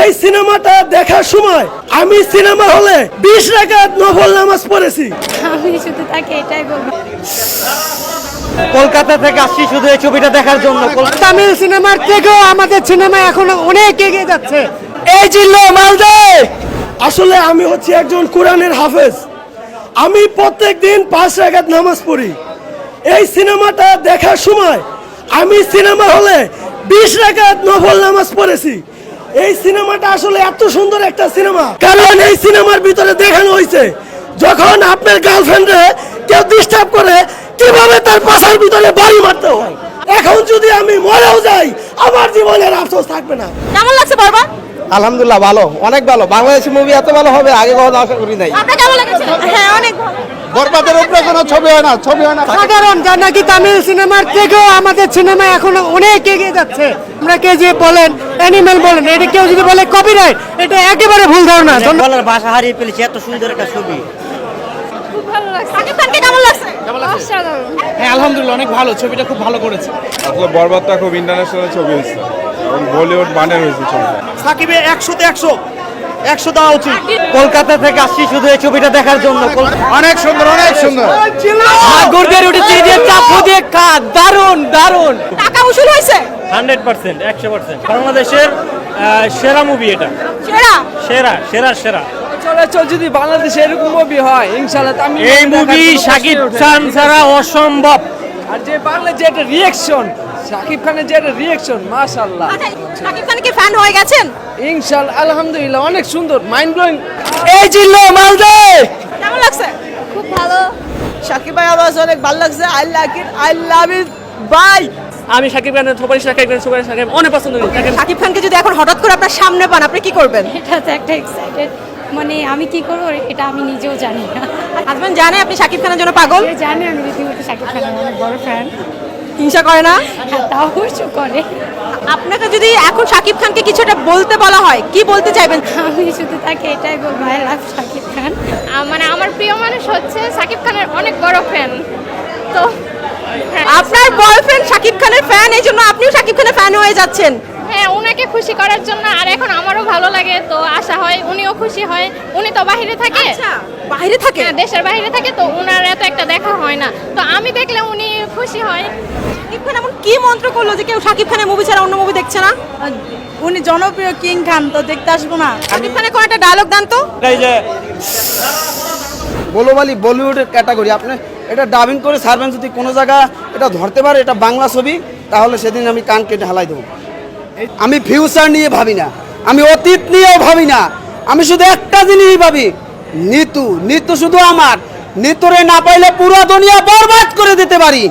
এই সিনেমাটা দেখার সময় আমি সিনেমা হলে 20 রাকাত নফল নামাজ পড়েছি। আমি শুধু তাকে এটাই বলবো, কলকাতা থেকে আসছি শুধু এই ছবিটা দেখার জন্য। তামিল সিনেমার থেকেও আমাদের সিনেমা এখন অনেক এগিয়ে যাচ্ছে। এই জিল্লো মালদে, আসলে আমি হচ্ছে একজন কোরআনের হাফেজ। আমি প্রত্যেকদিন 5 রাকাত নামাজ পড়ি। এই সিনেমাটা দেখার সময় আমি সিনেমা হলে 20 রাকাত নফল নামাজ পড়েছি। এই সিনেমাটা আসলে এত সুন্দর একটা সিনেমা, কারণ এই সিনেমার ভিতরে দেখানো হয়েছে যখন আপনার গার্লফ্রেন্ডে কেউ ডিস্টার্ব করে কিভাবে তার পাশার ভিতরে বাড়ি মারতে হয়। এখন যদি আমি মরেও যাই আমার জীবনের আফসোস থাকবে না। কেমন লাগছে বরবাদ? আলহামদুলিল্লাহ ভালো, অনেক ভালো। বাংলাদেশি মুভি এত ভালো হবে আগে কখনো আশা করি নাই। আপনার কেমন লেগেছে? হ্যাঁ, অনেক ভালো। বরবাদের উপরে কোনো ছবি হয় না, ছবি হয় না। সাধারণ যা নাকি তামিল সিনেমার থেকেও আমাদের সিনেমা এখন অনেক এগিয়ে যাচ্ছে। আমরা কেজিএফ বলেন, অ্যানিমেল বলেন, এটা কেউ যদি বলে কপিরাইট, এটা একেবারে ভুল ধারণা। বলার ভাষা হারিয়ে ফেলেছি, এত সুন্দর একটা ছবি। খুব ভালো লাগছে। শাকিব খানকে কেমন লাগছে? অসাধারণ। হ্যাঁ আলহামদুলিল্লাহ অনেক ভালো, ছবিটা খুব ভালো করেছে। আসলে বরবাদটা খুব ইন্টারন্যাশনাল ছবি হয়েছে এবং বলিউড মানের হয়েছে ছবিটা। সাকিবের 100-তে 100 দেওয়া উচিত। কলকাতা থেকে আসছি শুধু এই ছবিটা দেখার জন্য। অনেক সুন্দর, অনেক সুন্দর। গুড়দের উঠেছে দিয়ে চাপু দিয়ে দারুন দারুন। টাকা উসুল হয়েছে? 100%, 100%। বাংলাদেশের সেরা মুভি এটা। সেরা? সেরা সেরা সেরা। চল যদি বাংলাদেশে এরকম মুভি হয় ইনশাআল্লাহ আমি এই মুভি শাকিব খান ছাড়া অসম্ভব। আর যে বাংলা যে একটা রিঅ্যাকশন, শাকিব খানের যে একটা রিঅ্যাকশন, মাশাআল্লাহ। আচ্ছা, শাকিব খান কি ফ্যান হয়ে গেছেন? ইনশাআল্লাহ আলহামদুলিল্লাহ অনেক সুন্দর, মাইন্ড ব্লোয়িং। এই জিল্লো মালদে, কেমন লাগছে? খুব ভালো। শাকিব ভাই আওয়াজ অনেক ভালো লাগছে। I like it, I love it বাই। আমি শাকিব খানের শাকিব অনেক পছন্দ করি। শাকিব খানকে যদি এখন হঠাৎ করে আপনার সামনে পান, আপনি কি করবেন? এটা তো একটা এক্সাইটেড, মানে আমি কি করবো এটা আমি নিজেও জানি না। হাজবেন্ড জানে আপনি শাকিব খানের জন্য পাগল? সে জানে আমি রীতিমতো শাকিব খানের অনেক বড় ফ্যান। হিংসা করে না? হ্যাঁ, তাও অবশ্য করে। আপনাকে যদি এখন শাকিব খানকে কিছুটা বলতে বলা হয়, কি বলতে চাইবেন? আমি শুধু তাকে এটাই বলবো, আই লাভ শাকিব খান। মানে আমার প্রিয় মানুষ হচ্ছে শাকিব খানের অনেক বড় ফ্যান। তো আপনার বয়ফ্রেন্ড শাকিব খানের ফ্যান, এই জন্য আপনিও শাকিব খানের ফ্যান হয়ে যাচ্ছেন। হ্যাঁ, ওনাকে খুশি করার জন্য। আর এখন আমারও ভালো লাগে, তো আশা হয় উনিও খুশি হয়। উনি তো বাইরে থাকে। আচ্ছা, বাইরে থাকে? হ্যাঁ, দেশের বাইরে থাকে, তো ওনার এত একটা দেখা হয় না, তো আমি দেখলে উনি খুশি হয়। শাকিব খান এমন কি মন্ত্র করলো যে কেউ শাকিব খানের মুভি ছাড়া অন্য মুভি দেখছে না? উনি জনপ্রিয় কিং খান, তো দেখতে আসবো না? শাকিব খানের কোন একটা ডায়লগ দেন তো। এই যে বলোবালি বলিউডের ক্যাটাগরি, আপনি এটা ডাবিং করে সার্ভেন যদি কোনো জায়গা এটা ধরতে পারে এটা বাংলা ছবি, তাহলে সেদিন আমি কান কেটে হালাই দেবো। আমি ফিউচার নিয়ে ভাবি না, আমি অতীত নিয়েও ভাবি না, আমি শুধু একটা জিনিসই ভাবি, নিতু শুধু আমার। নিতুরে না পাইলে পুরো দুনিয়া বরবাদ করে দিতে পারি।